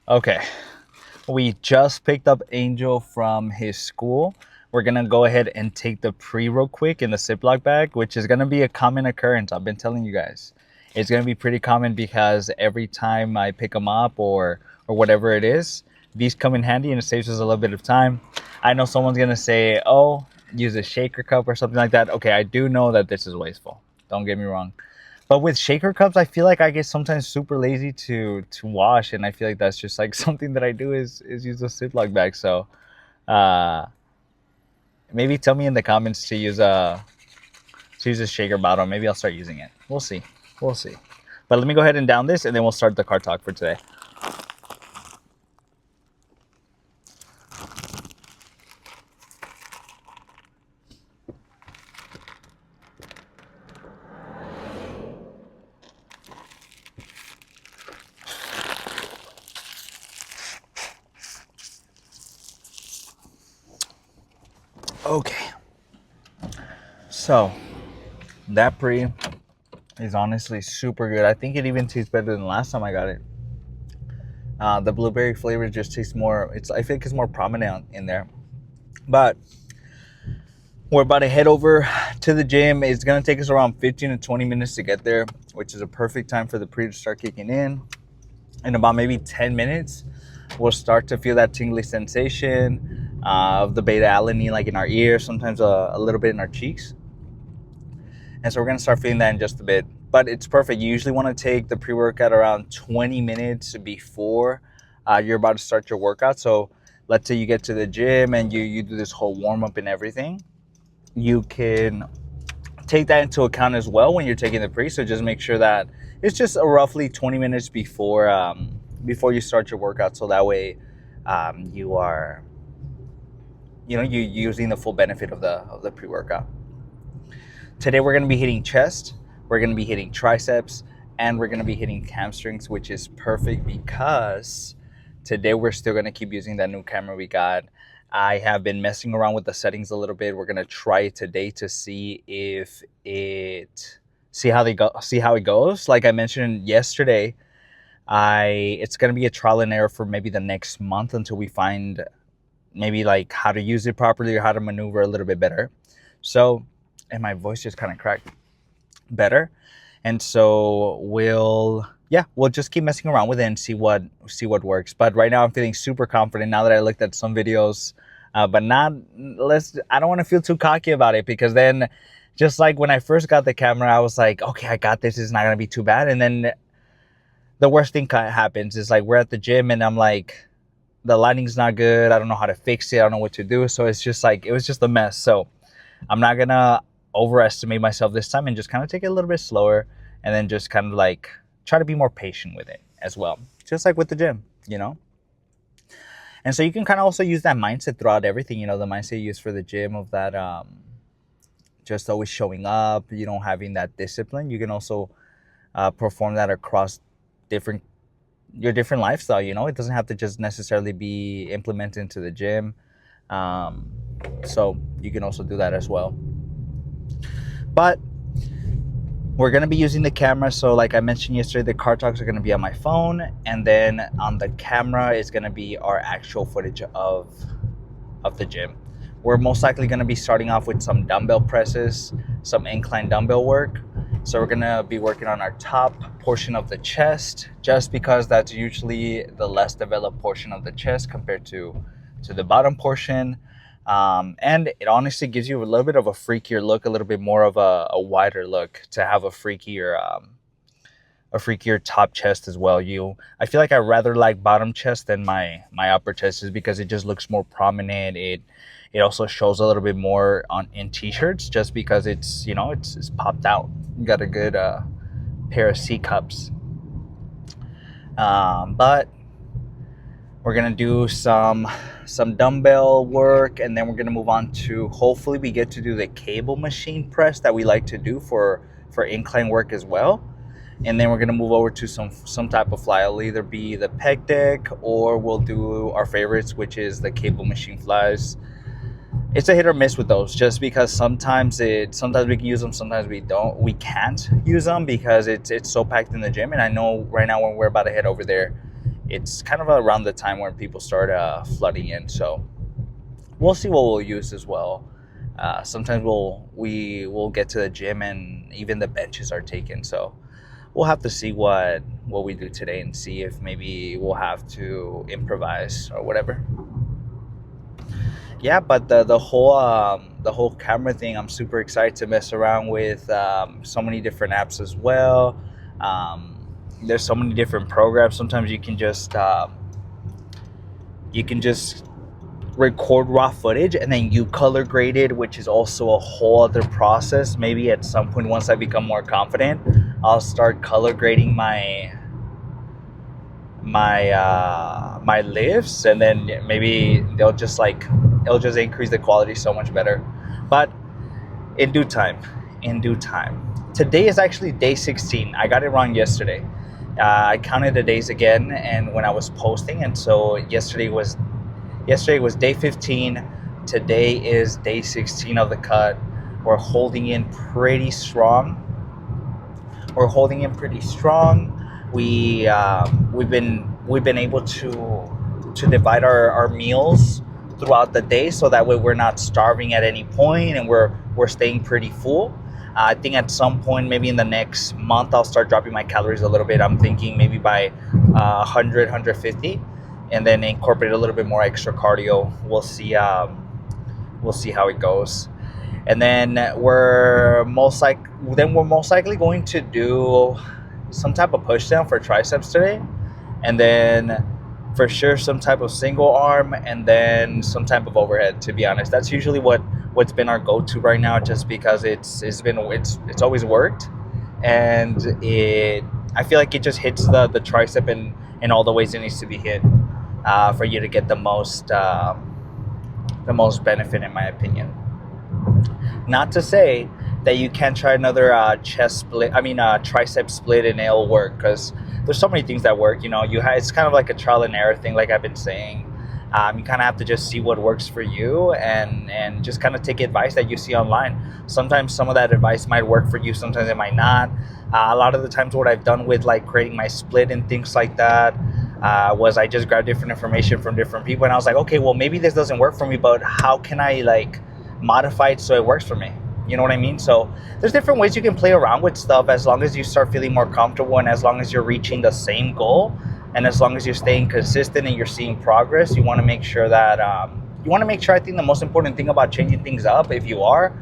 Okay, we just picked up Angel from his school. We're gonna go ahead and take the pre real quick in the Ziploc bag, which is gonna be a common occurrence. I've been telling you guys, it's gonna be pretty common because every time I pick them up or whatever it is, these come in handy and it saves us a little bit of time. I know someone's gonna say, "Oh, use a shaker cup or something like that." Okay, I do know that this is wasteful. Don't get me wrong. But with shaker cups, I feel like I get sometimes super lazy to wash, and I feel like that's just like something that I do is use a Ziploc bag. So uh, maybe tell me in the comments to use a shaker bottle. Maybe I'll start using it. We'll see. We'll see. But let me go ahead and down this, and then we'll start the car talk for today. Okay. So that pre is honestly super good. I think it even tastes better than the last time I got it. The blueberry flavor just tastes more. I think it's more prominent in there. But we're about to head over to the gym. It's gonna take us around 15 to 20 minutes to get there, which is a perfect time for the pre to start kicking in. In about maybe 10 minutes, we'll start to feel that tingly sensation of the beta alanine, like in our ears, sometimes a little bit in our cheeks. And so we're gonna start feeling that in just a bit. But it's perfect. You usually want to take the pre-workout around 20 minutes before you're about to start your workout. So let's say you get to the gym and you do this whole warm-up and everything. You can take that into account as well when you're taking the pre. So just make sure that it's just roughly 20 minutes before you start your workout. So that way you are, you're using the full benefit of the pre-workout. Today we're going to be hitting chest, we're going to be hitting triceps, and we're going to be hitting hamstrings, which is perfect because today we're still going to keep using that new camera we got. I have been messing around with the settings a little bit. We're going to try it today to see see how it goes. Like I mentioned yesterday, it's going to be a trial and error for maybe the next month until we find maybe like how to use it properly or how to maneuver a little bit better. So, and my voice just kind of cracked better. And so we'll just keep messing around with it and see what works. But right now I'm feeling super confident now that I looked at some videos. But I don't want to feel too cocky about it, because then just like when I first got the camera, I was like, okay, I got this. It's not going to be too bad. And then the worst thing happens is like we're at the gym and I'm like, the lighting's not good. I don't know how to fix it. I don't know what to do. So it's just like, it was just a mess. So I'm not going to overestimate myself this time and just kind of take it a little bit slower, and then just kind of like try to be more patient with it as well, just like with the gym. And so you can kind of also use that mindset throughout everything, the mindset you use for the gym of that just always showing up, having that discipline. You can also perform that across your different lifestyle. It doesn't have to just necessarily be implemented into the gym. So you can also do that as well. But we're going to be using the camera. So like I mentioned yesterday, the car talks are going to be on my phone, and then on the camera is going to be our actual footage of the gym. We're most likely going to be starting off with some dumbbell presses, some incline dumbbell work. So we're going to be working on our top portion of the chest, just because that's usually the less developed portion of the chest compared to the bottom portion. And it honestly gives you a little bit of a freakier look, a little bit more of a wider look, to have a freakier top chest as well. I feel like I rather like bottom chest than my upper chest, is because it just looks more prominent. It also shows a little bit more in t-shirts, just because it's popped out. You got a good pair of C cups. But we're gonna do some dumbbell work, and then we're gonna move on to, hopefully we get to do the cable machine press that we like to do for incline work as well. And then we're gonna move over to some type of fly. It'll either be the pec deck, or we'll do our favorites, which is the cable machine flies. It's a hit or miss with those, just because sometimes we can use them, sometimes we can't use them because it's so packed in the gym. And I know right now when we're about to head over there, it's kind of around the time when people start flooding in. So we'll see what we'll use as well. Sometimes we'll get to the gym and even the benches are taken. So we'll have to see what we do today and see if maybe we'll have to improvise or whatever. Yeah, but the whole camera thing, I'm super excited to mess around with. So many different apps as well. There's so many different programs. Sometimes you can just record raw footage and then you color grade it, which is also a whole other process. Maybe at some point, once I become more confident, I'll start color grading my lifts, and then maybe it'll just increase the quality so much better. But in due time. Today is actually day 16. I got it wrong yesterday. I counted the days again, and when I was posting, and so yesterday was day 15. Today is day 16 of the cut. We're holding in pretty strong. We've been able to divide our meals throughout the day, so that way we're not starving at any point, and we're staying pretty full. I think at some point, maybe in the next month, I'll start dropping my calories a little bit. I'm thinking maybe by 100, 150, and then incorporate a little bit more extra cardio. We'll see how it goes. And then we're most likely going to do some type of push down for triceps today, and then for sure some type of single arm, and then some type of overhead. To be honest, that's usually what's been our go-to right now, just because it's always worked, and I feel like it just hits the tricep in all the ways it needs to be hit, for you to get the most benefit, in my opinion. Not to say that you can't try another tricep split and it'll work, because there's so many things that work. It's kind of like a trial and error thing, like I've been saying. You kind of have to just see what works for you, and just kind of take advice that you see online. Sometimes some of that advice might work for you, sometimes it might not. A lot of the times what I've done with like creating my split and things like that, was I just grabbed different information from different people, and I was like, okay, well, maybe this doesn't work for me, but how can I like modify it so it works for me? You know what I mean? So there's different ways you can play around with stuff, as long as you start feeling more comfortable, and as long as you're reaching the same goal, and as long as you're staying consistent and you're seeing progress. You want to make sure that I think the most important thing about changing things up, if you are,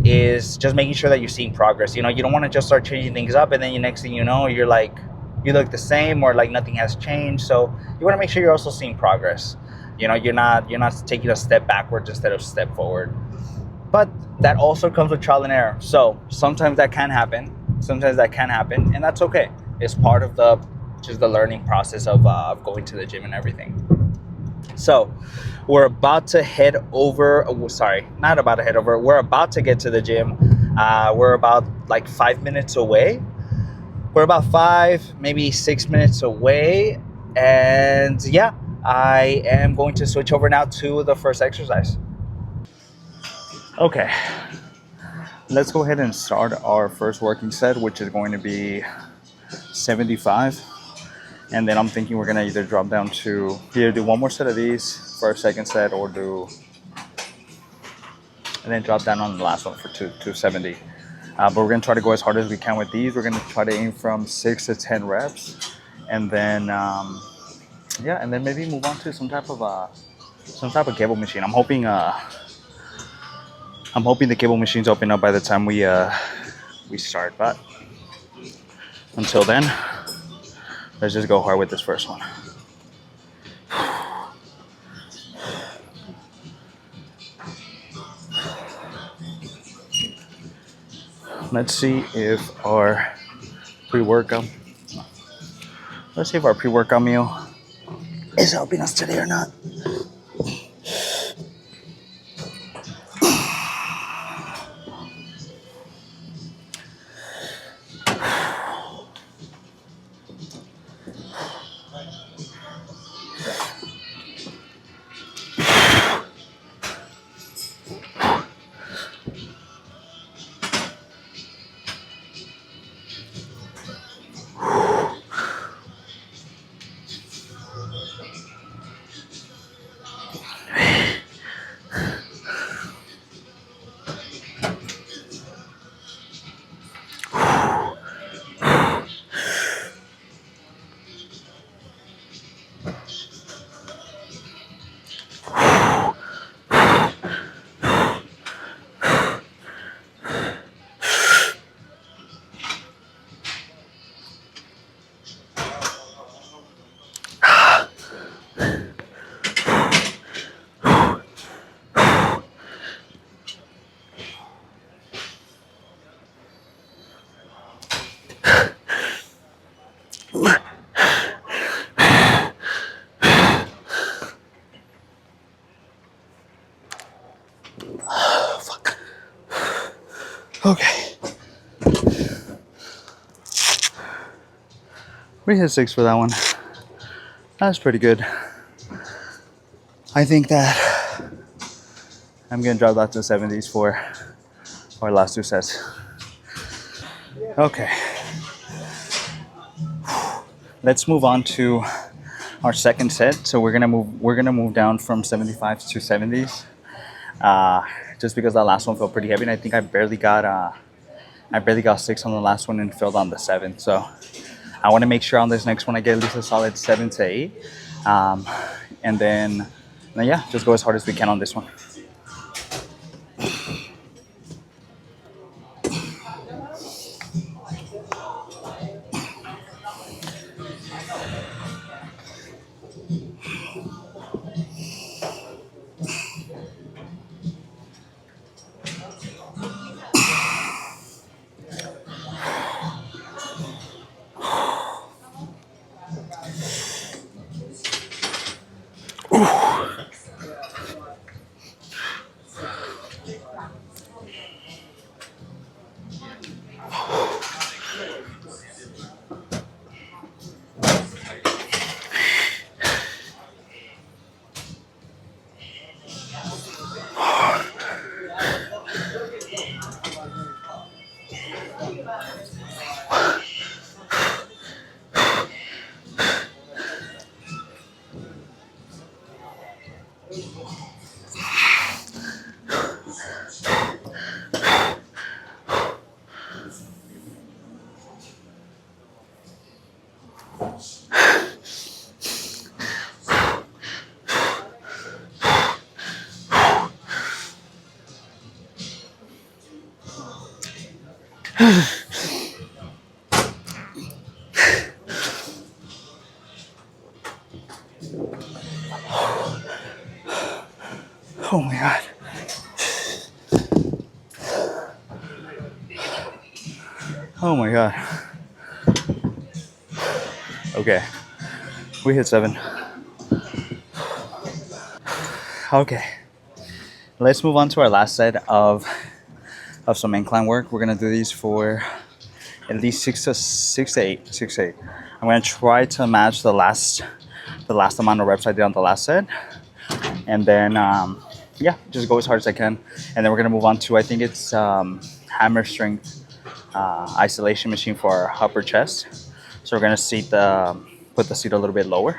is just making sure that you're seeing progress. You don't want to just start changing things up, and then the next thing you know, you're like, you look the same, or like nothing has changed. So you want to make sure you're also seeing progress. You're not taking a step backwards instead of step forward. But that also comes with trial and error. So sometimes that can happen, and that's okay. It's part of the learning process of going to the gym and everything. So we're about to head over. Not about to head over. We're about to get to the gym. We're about like 5 minutes away. We're about 5, maybe 6 minutes away. And yeah, I am going to switch over now to the first exercise. Okay, let's go ahead and start our first working set, which is going to be 75. And then I'm thinking we're going to either drop down to either do one more set of these for our second set, or and then drop down on the last one for 270. But we're going to try to go as hard as we can with these. We're going to try to aim from 6 to 10 reps, and then and then maybe move on to some type of cable machine. I'm hoping the cable machines open up by the time we start. But until then, let's just go hard with this first one. Let's see if our pre-workout meal is helping us today or not. Okay. We hit 6 for that one. That's pretty good. I think that I'm gonna drop that to 70s for our last 2 sets. Okay. Let's move on to our second set. So we're gonna move down from 75s to 70s. Just because that last one felt pretty heavy, and I think I barely got 6 on the last one and failed on the 7. So I want to make sure on this next one I get at least a solid 7 to 8, and then yeah, just go as hard as we can on this one. Oh my god. Oh my god. Okay. We hit 7. Okay. Let's move on to our last set of some incline work. We're gonna do these for at least 6 to 8. 6 to 8. I'm gonna try to match the last amount of reps I did on the last set, and then yeah, just go as hard as I can. And then we're gonna move on to, I think it's hammer strength isolation machine for our upper chest. So we're gonna put the seat a little bit lower,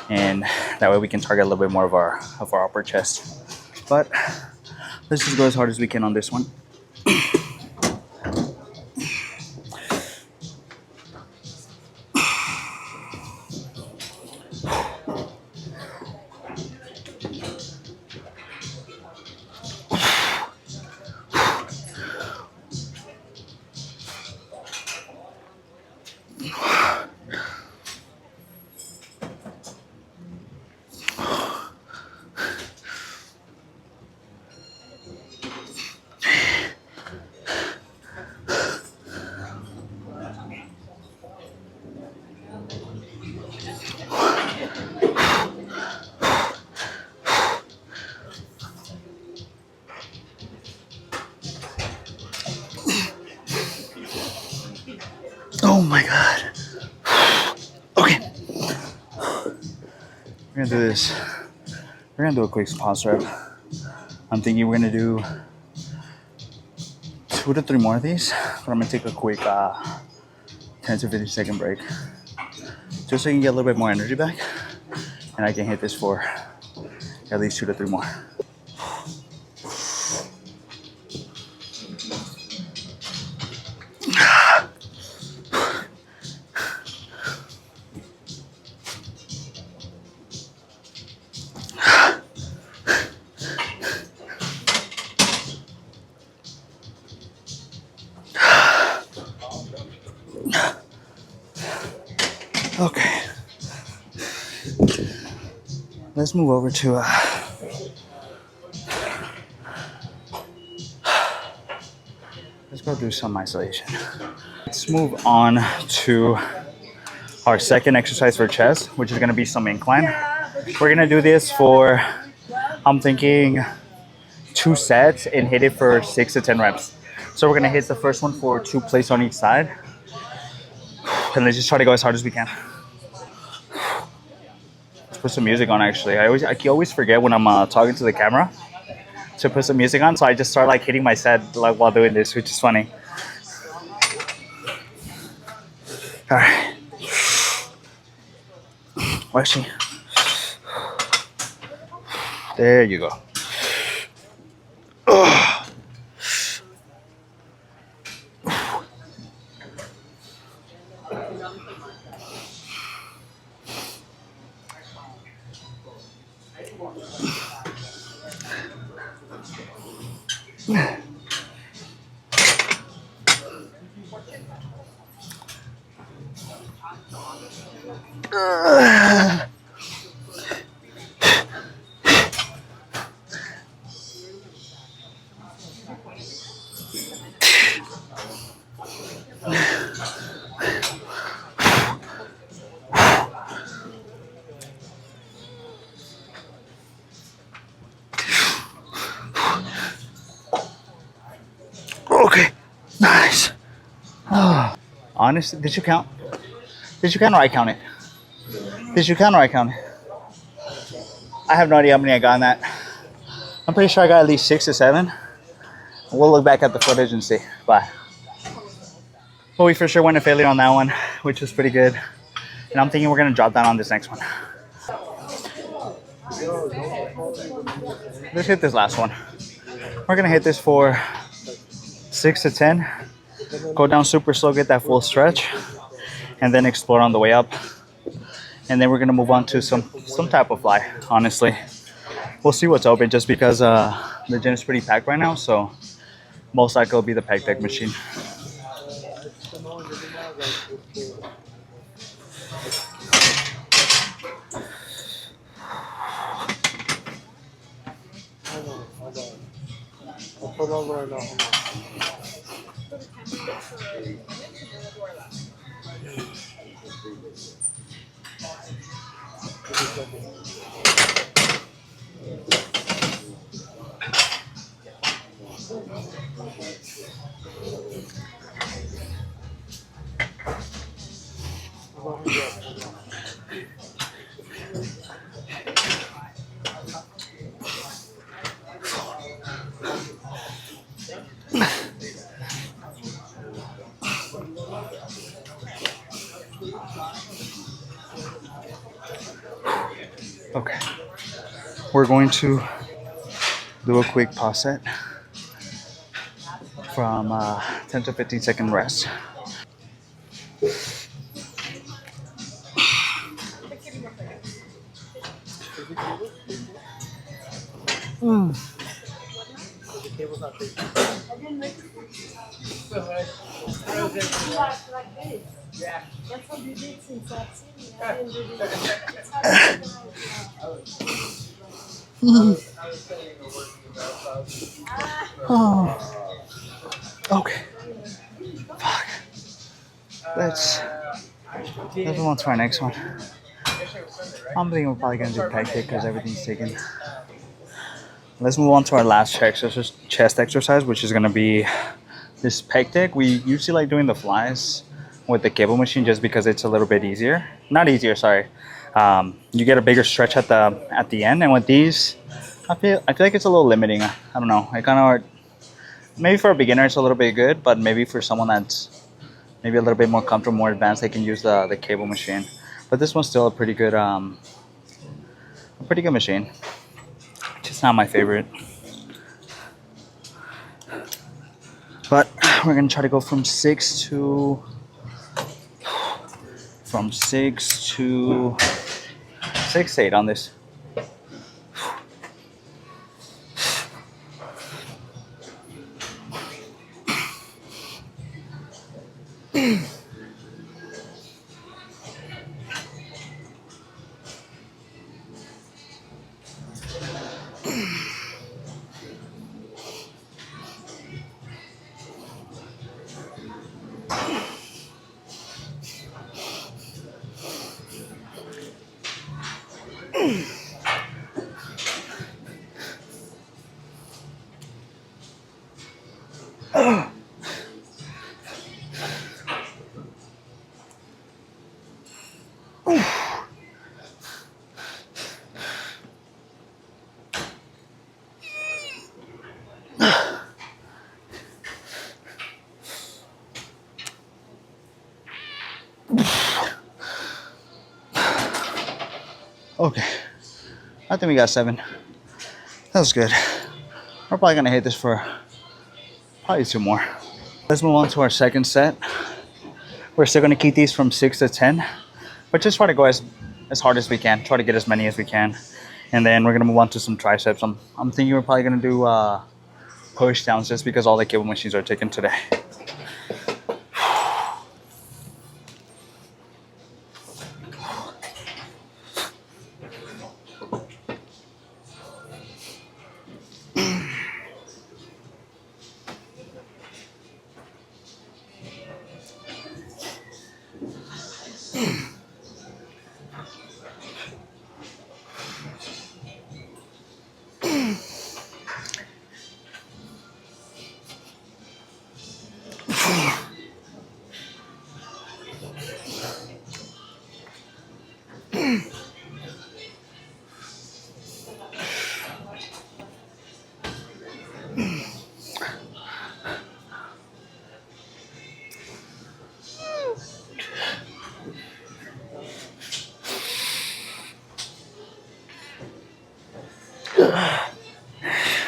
and that way we can target a little bit more of our upper chest. But let's just go as hard as we can on this one. Oh my god. Okay. We're gonna do this. We're gonna do a quick pause rep. I'm thinking we're gonna do 2 to 3 more of these, but I'm gonna take a quick 10 to 15 second break, just so I can get a little bit more energy back, and I can hit this for at least 2 to 3 more. Okay, let's move over to let's go do some isolation. Let's move on to our second exercise for chest, which is going to be some incline. We're going to do this for, I'm thinking, 2 sets and hit it for 6 to 10 reps. So we're gonna hit the first one for 2 plates on each side, and let's just try to go as hard as we can. Let's put some music on. Actually, I always forget when I'm talking to the camera to put some music on, so I just start like hitting my set like while doing this, which is funny. All right, where's she? There you go. Okay, nice. Honestly, did you count? Did you count or I count it? Did you count or I count it? I have no idea how many I got in that. I'm pretty sure I got at least 6 or 7. We'll look back at the footage and see. Bye. Well, we for sure went to failure on that one, which was pretty good. And I'm thinking we're gonna drop down on this next one. Let's hit this last one. We're gonna hit this for 6 to 10. Go down super slow, get that full stretch, and then explore on the way up. And then we're gonna move on to some type of fly. Honestly, we'll see what's open, just because the gym is pretty packed right now. So most likely it'll be the pec deck machine. Okay, we're going to do a quick pause set from 10 to 15 second rest. Oh, okay. Fuck. Let's move on to our next one. I'm thinking we're probably gonna do pec kick because everything's taken. Let's move on to our last chest exercise, which is gonna be this pec deck. We usually like doing the flies with the cable machine just because it's a little bit easier. Not easier, sorry. You get a bigger stretch at the end, and with these, I feel like it's a little limiting. I don't know. I kind of, maybe for a beginner it's a little bit good, but maybe for someone that's maybe a little bit more comfortable, more advanced, they can use the cable machine. But this one's still a pretty good machine. Just not my favorite. But we're gonna try to go from 6 to 8 on this. Okay, I think we got 7. That was good. We're probably gonna hit this for probably 2 more. Let's move on to our second set. We're still gonna keep these from 6 to 10, but just try to go as hard as we can. Try to get as many as we can, and then we're gonna move on to some triceps. I'm thinking we're probably gonna do push downs just because all the cable machines are taken today.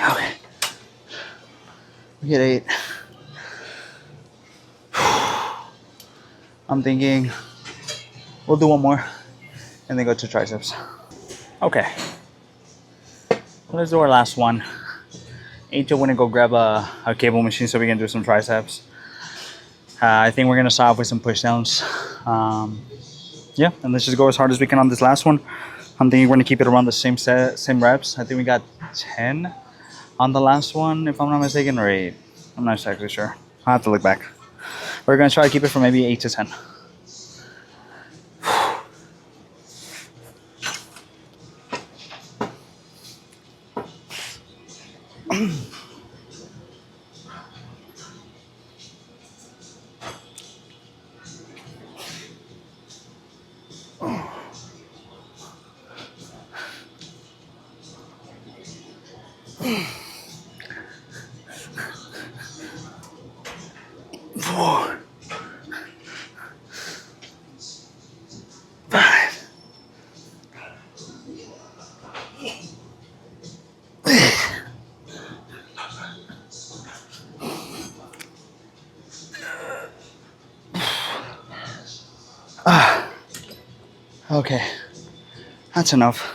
Okay, we get 8. I'm thinking we'll do 1 more and then go to triceps. Okay, let's do our last one. Angel went to go grab a cable machine so we can do some triceps. I think we're gonna start off with some push downs. Yeah, and let's just go as hard as we can on this last one. I'm thinking we're gonna keep it around the same reps. I think we got 10 on the last one, if I'm not mistaken, or 8. I'm not exactly sure. I'll have to look back. We're gonna try to keep it from maybe 8 to 10. Four, 5, 6. Okay, that's enough.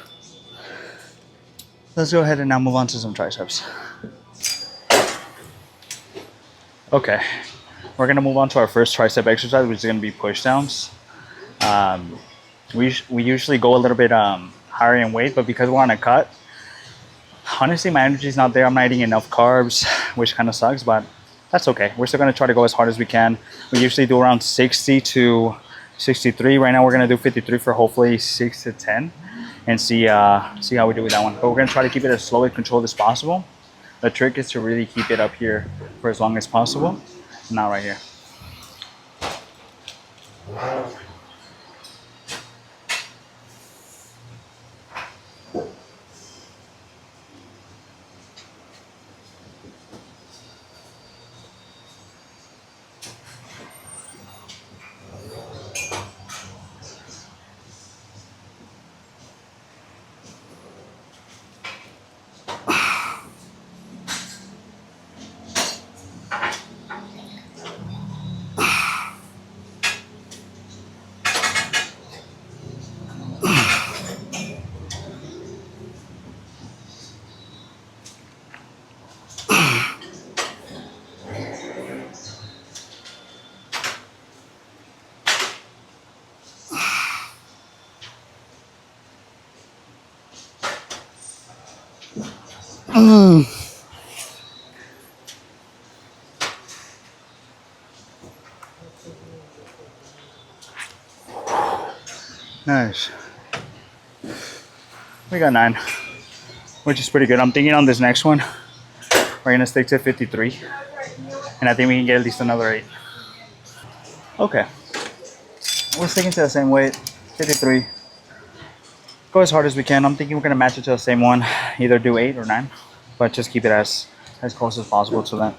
Let's go ahead and now move on to some triceps. Okay, we're gonna move on to our first tricep exercise, which is gonna be push downs. Um, we usually go a little bit higher in weight, but because we're on a cut, honestly, my energy's not there. I'm not eating enough carbs, which kind of sucks, but that's okay. We're still gonna try to go as hard as we can. We usually do around 60 to 63. Right now, we're gonna do 53 for hopefully 6 to 10, and see how we do with that one. But we're gonna try to keep it as slow and controlled as possible. The trick is to really keep it up here for as long as possible, not right here. Nice. We got 9, which is pretty good. I'm thinking on this next one, we're gonna stick to 53, and I think we can get at least another 8. Okay, we're sticking to the same weight, 53. Go as hard as we can. I'm thinking we're gonna match it to the same one, either do 8 or 9, but just keep it as close as possible to that.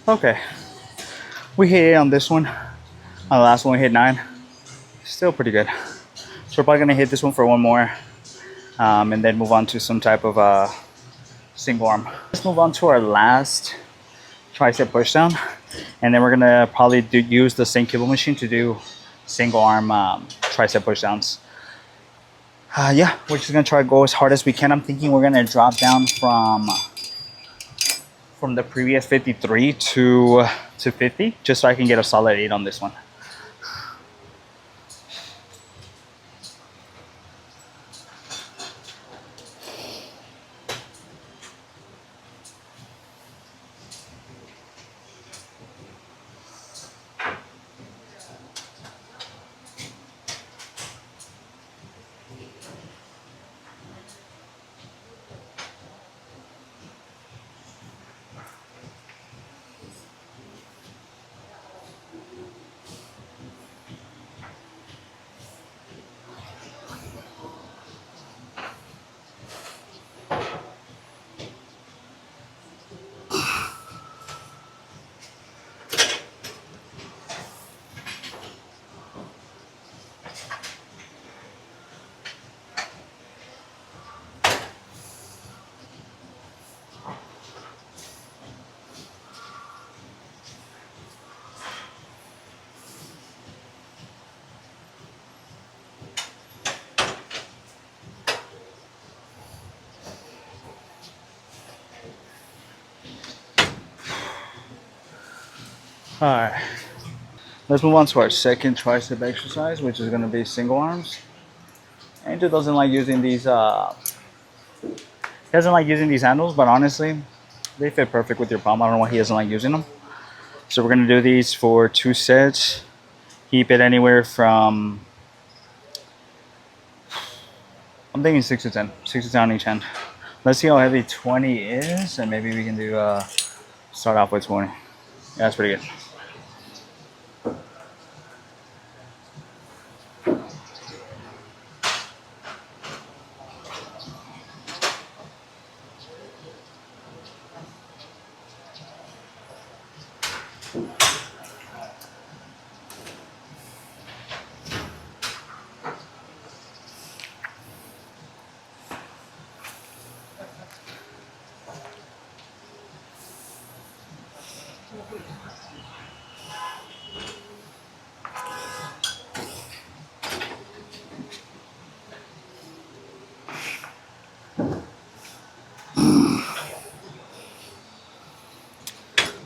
Okay, we hit 8 on this one. On the last one, we hit 9. Still pretty good. So we're probably gonna hit this one for one more, and then move on to some type of single arm. Let's move on to our last tricep pushdown, and then we're gonna probably use the same cable machine to do single arm tricep pushdowns. Yeah, we're just gonna try to go as hard as we can. I'm thinking we're gonna drop down from the previous 53 to 50, just so I can get a solid 8 on this one. All right, let's move on to our second tricep exercise, which is going to be single arms. Angel doesn't like using these. He doesn't like using these handles, but honestly, they fit perfect with your palm. I don't know why he doesn't like using them. So we're going to do these for 2 sets. Keep it anywhere from, I'm thinking 6 to 10. 6 to 10 on each hand. Let's see how heavy 20 is, and maybe we can do start off with 20. Yeah, that's pretty good.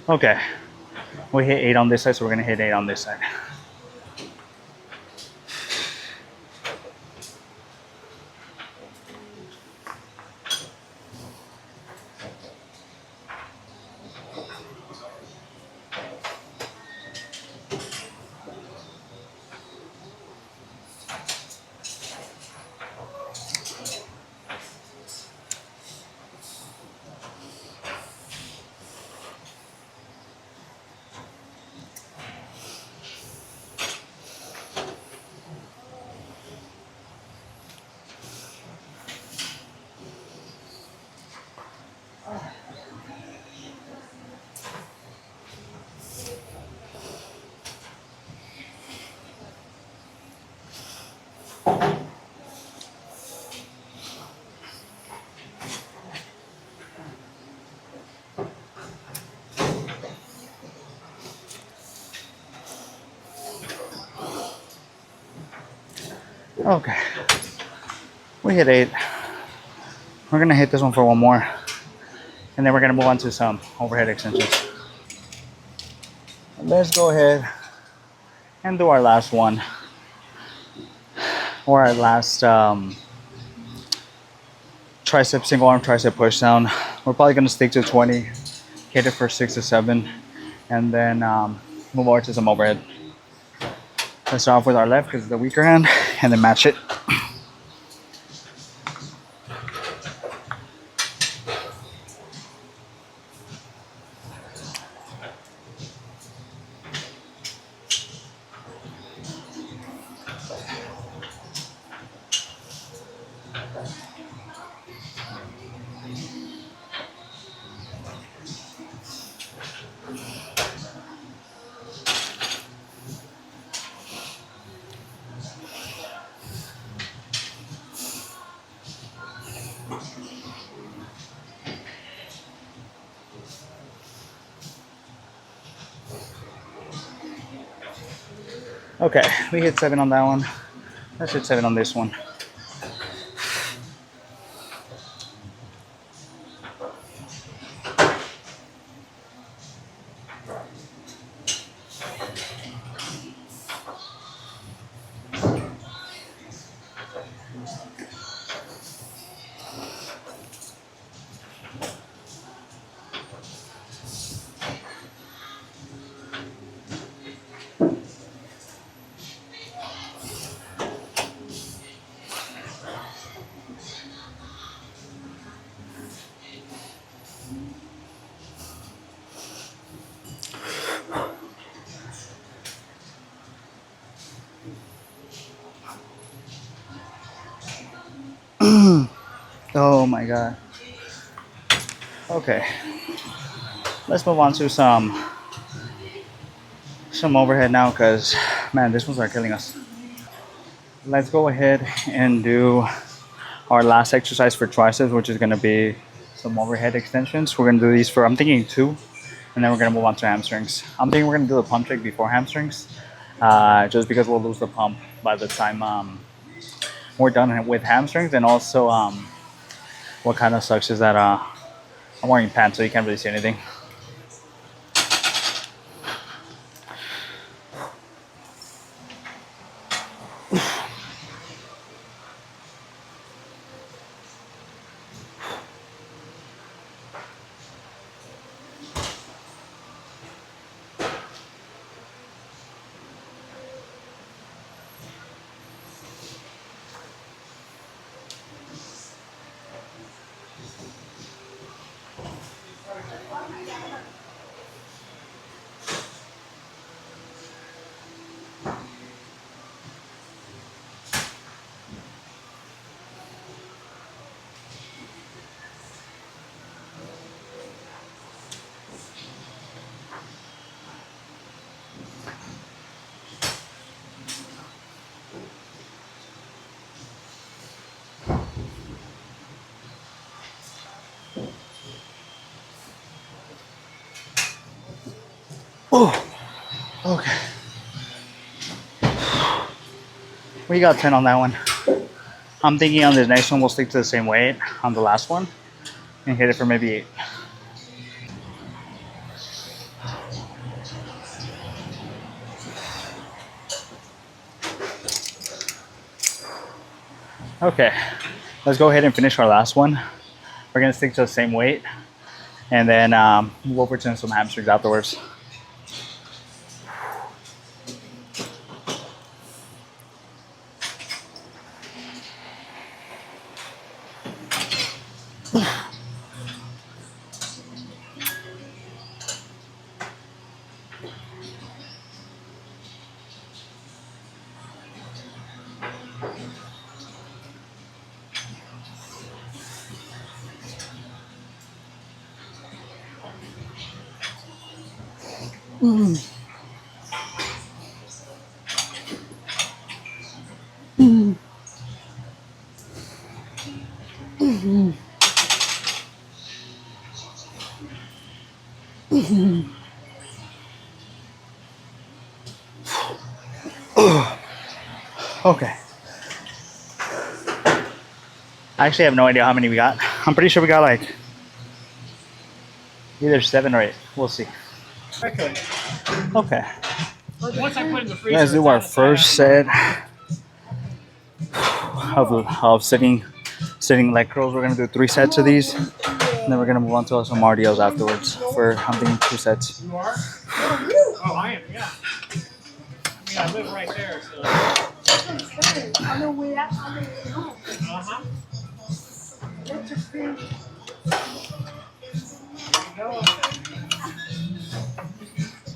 Okay, we hit 8 on this side, so we're gonna hit 8 on this side. Okay, we hit 8. We're gonna hit this one for one more, and then we're gonna move on to some overhead extensions. Let's go ahead and do our last one, or our last tricep, single arm tricep push down. We're probably gonna stick to 20, hit it for 6 to 7, and then move over to some overhead. Let's start off with our left because it's the weaker hand, and then match it. Okay, we hit 7 on that one. Let's hit 7 on this one. Oh my god. Okay, let's move on to some overhead now, because man, these ones are killing us. Let's go ahead and do our last exercise for triceps, which is going to be some overhead extensions. We're going to do these for, I'm thinking 2, and then we're going to move on to hamstrings. I'm thinking we're going to do the pump trick before hamstrings, just because we'll lose the pump by the time we're done with hamstrings. And also what kind of sucks is that I'm wearing pants, so you can't really see anything. Oh, okay. We got 10 on that one. I'm thinking on this next one we'll stick to the same weight on the last one and hit it for maybe 8. Okay, let's go ahead and finish our last one. We're gonna stick to the same weight, and then move over to some hamstrings afterwards. Okay. I actually have no idea how many we got. I'm pretty sure we got like either 7 or 8. We'll see. Okay. Once I put in the freezer, Let's do our first set of sitting sitting leg curls. We're gonna do 3 sets of these, and then we're gonna move on to some RDLs afterwards for I'm thinking 2 sets. You are? Oh, I am, yeah. I mean, I live right there, so. On the way out, on the way home. Uh-huh. That's just crazy.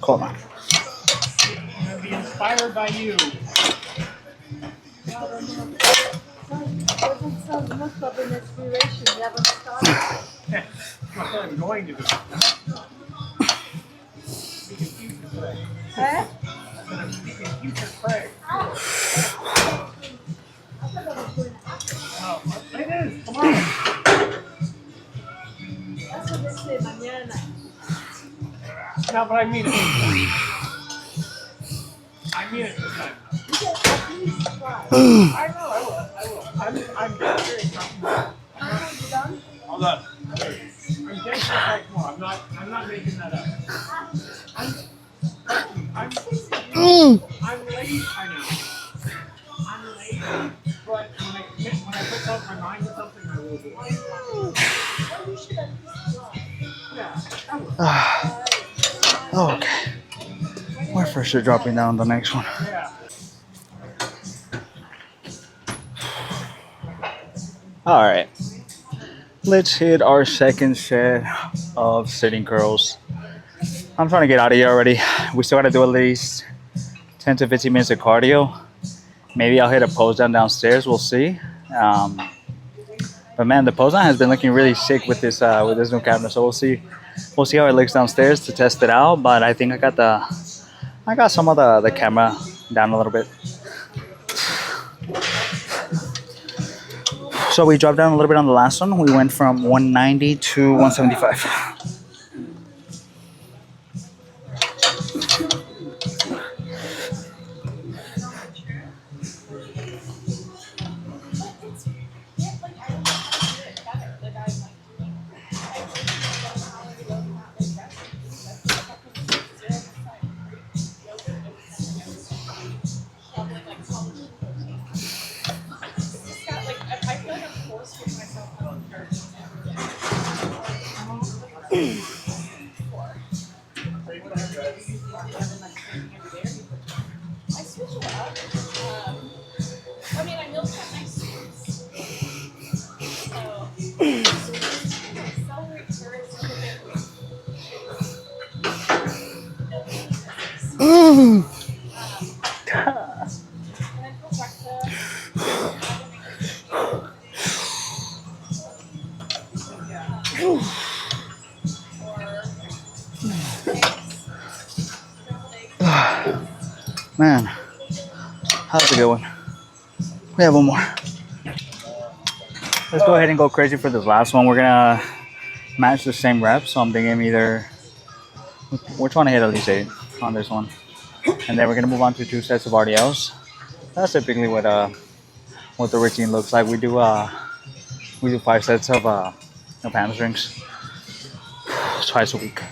Cool. I'm gonna be inspired by you. Doesn't sound much of an inspiration. You haven't started. I'm going to be. Eh? Future Craig. Oh, it is. Come on. That's what they say, mañana. No, but I mean it. I mean it this time. You get at least try. I know, I will. I'm dead serious. How are you done? Hold up. I'm dead serious like more. I'm not making that up. I'm late, I know. I'm late, but when I put my mind to something, I will do it. Well, you should at least try. Yeah, I will. Okay. We're for sure dropping down the next one. Yeah. All right. Let's hit our second set of sitting curls. I'm trying to get out of here already. We still got to do at least 10 to 15 minutes of cardio. Maybe I'll hit a pose down downstairs. We'll see. But man, the pose down has been looking really sick with this new camera. So we'll see. We'll see how it looks downstairs to test it out. But I think I got some of the camera down a little bit. So we dropped down a little bit on the last one. We went from 190 to 175. Man, that was a good one. We have one more. Let's go ahead and go crazy for this last one. We're gonna match the same reps. So I'm thinking either we're trying to hit at least 8 on this one, and then we're gonna move on to 2 sets of RDLs. That's typically what the routine looks like. We do 5 sets of hamstrings twice a week.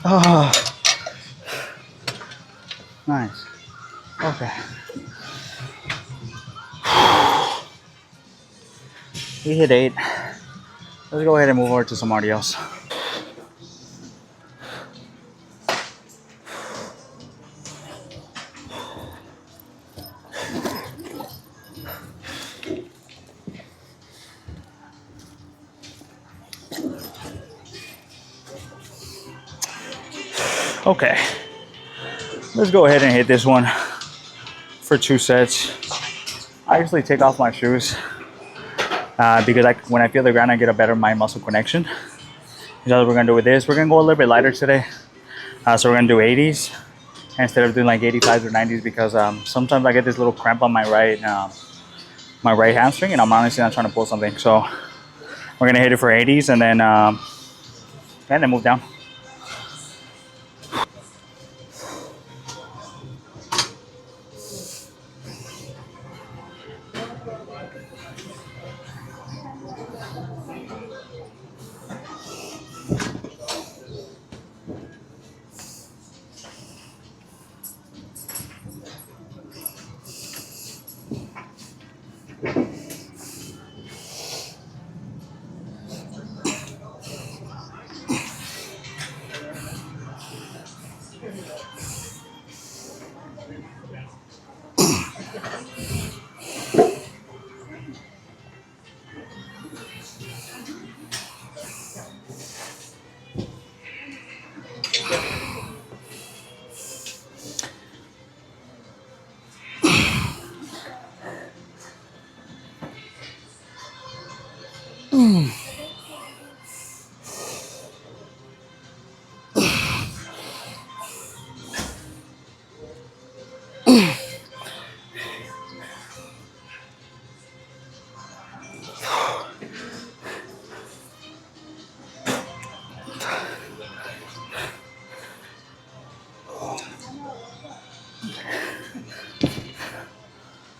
Oh, nice. Okay. We hit 8. Let's go ahead and move over to some RDLs. Okay, let's go ahead and hit this one for 2 sets. I usually take off my shoes because when I feel the ground, I get a better mind muscle connection. Here's what we're gonna do with this. We're gonna go a little bit lighter today. So we're gonna do 80s instead of doing like 85s or 90s because sometimes I get this little cramp on my right hamstring, and I'm honestly not trying to pull something. So we're gonna hit it for 80s and then move down.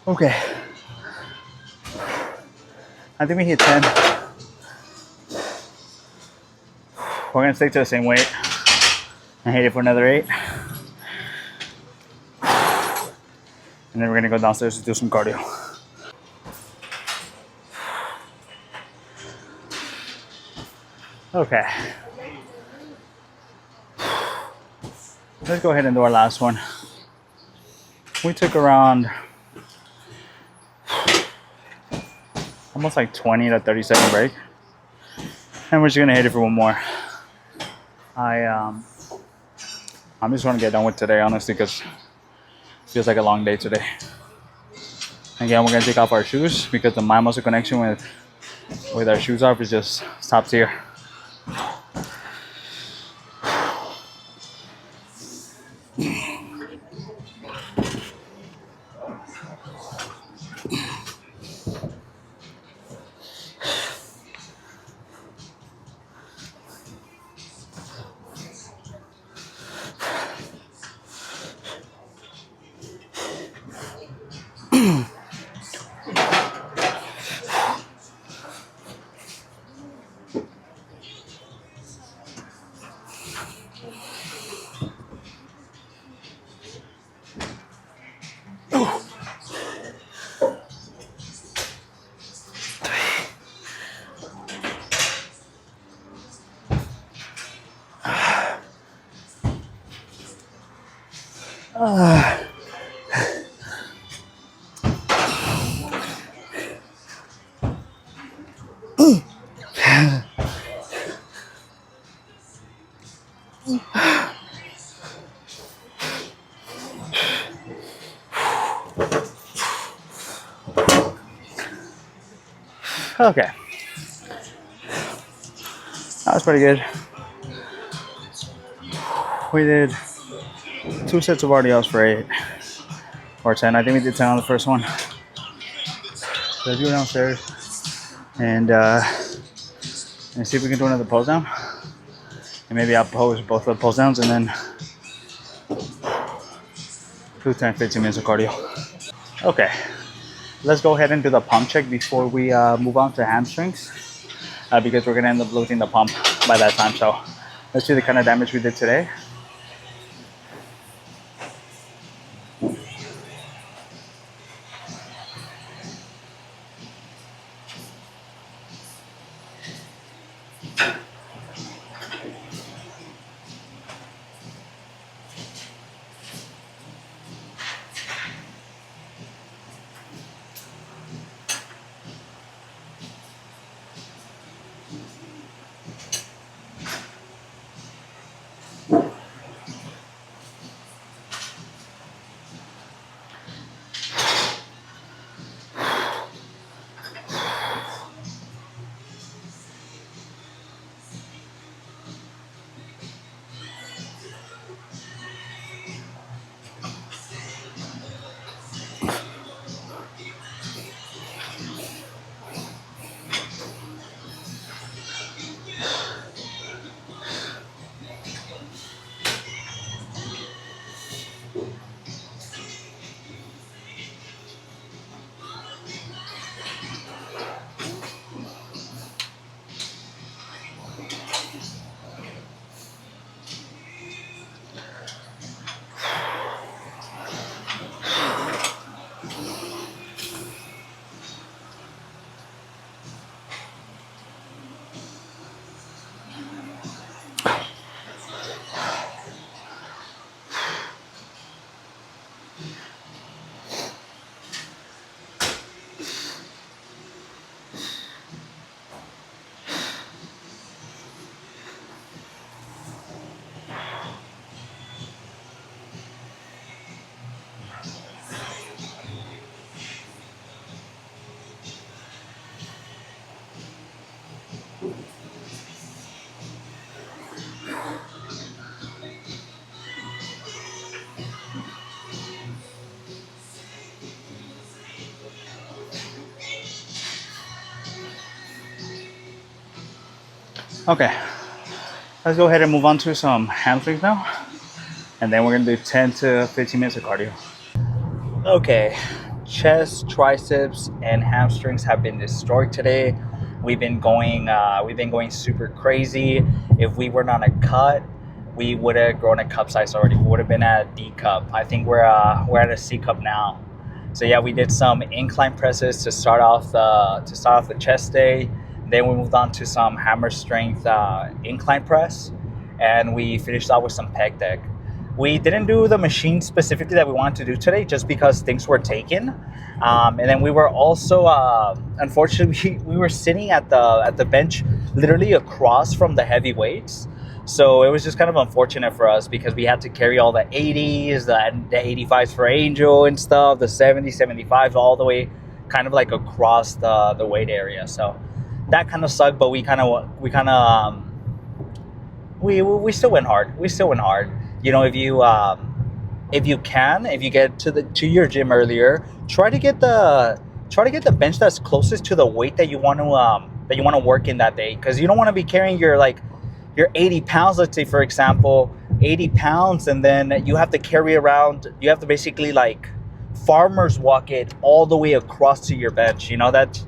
Okay, I think we hit 10. We're gonna stick to the same weight and hit it for another 8. And then we're gonna go downstairs to do some cardio. Okay. Let's go ahead and do our last one. We took around almost like 20 to 30-second break. And we're just gonna hit it for one more. I'm just gonna get done with today, honestly, because it feels like a long day today. Again, we're gonna take off our shoes because the mind muscle connection with our shoes off is just top tier. Okay, that was pretty good. We did 2 sets of RDLs for 8 or 10. I think we did 10 on the first one. So let's go downstairs and see if we can do another pose down. And maybe I'll pose both of the pose downs and then do 10-15 minutes of cardio. Okay, let's go ahead and do the pump check before we move on to hamstrings because we're gonna end up losing the pump by that time. So let's see the kind of damage we did today. Okay, let's go ahead and move on to some hamstrings now. And then we're gonna do 10 to 15 minutes of cardio. Okay, chest, triceps, and hamstrings have been destroyed today. We've been going super crazy. If we were on a cut, we would have grown a cup size already. We would have been at a D cup. I think we're at a C cup now. So yeah, we did some incline presses to start off the chest day. Then we moved on to some hammer strength incline press, and we finished out with some pec deck. We didn't do the machine specifically that we wanted to do today just because things were taken. And then we were also, unfortunately, we were sitting at the bench literally across from the heavy weights. So it was just kind of unfortunate for us because we had to carry all the 80s, the 85s for Angel and stuff, the 70s, 75s, all the way kind of like across the weight area. So that kind of sucked, but we still went hard. We still went hard. You know, if you get to your gym earlier, try to get the bench that's closest to the weight that you want to work in that day, because you don't want to be carrying your 80 pounds, let's say for example, 80 pounds, and then you have to carry around. You have to basically like farmers walk it all the way across to your bench. You know that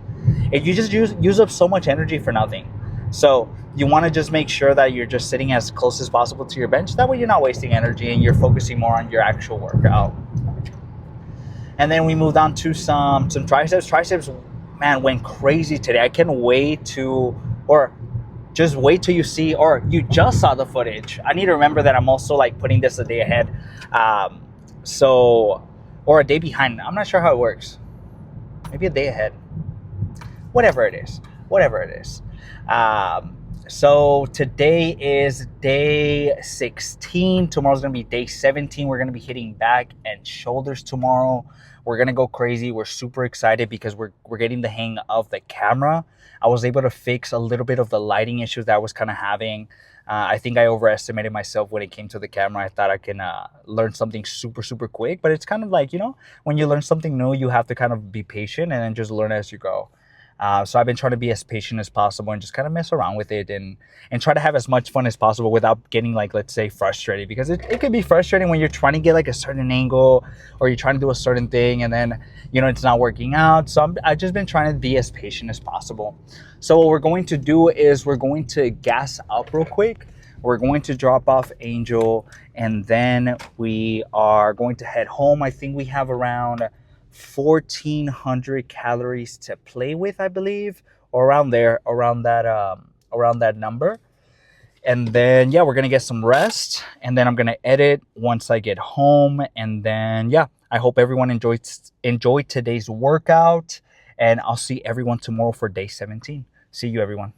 you just use up so much energy for nothing. So you want to just make sure that you're just sitting as close as possible to your bench. That way you're not wasting energy and you're focusing more on your actual workout. And then we moved on to some triceps. Triceps, man, went crazy today. I can't wait just wait till you see, or you just saw the footage. I need to remember that I'm also like putting this a day ahead. Or a day behind. I'm not sure how it works. Maybe a day ahead. Whatever it is. So today is day 16. Tomorrow's gonna be day 17. We're gonna be hitting back and shoulders tomorrow. We're gonna go crazy. We're super excited because we're getting the hang of the camera. I was able to fix a little bit of the lighting issues that I was kind of having. I think I overestimated myself when it came to the camera. I thought I can learn something super, super quick, but it's kind of like, when you learn something new, you have to kind of be patient and then just learn as you go. So I've been trying to be as patient as possible and just kind of mess around with it and try to have as much fun as possible without getting, like, let's say, frustrated, because it could be frustrating when you're trying to get like a certain angle or you're trying to do a certain thing and then, it's not working out. So I've just been trying to be as patient as possible. So what we're going to do is we're going to gas up real quick. We're going to drop off Angel and then we are going to head home. I think we have around 1,400 calories to play with, I believe, or around that number. And then we're gonna get some rest, and then I'm gonna edit once I get home. And then I hope everyone enjoyed today's workout, and I'll see everyone tomorrow for day 17. See you, everyone.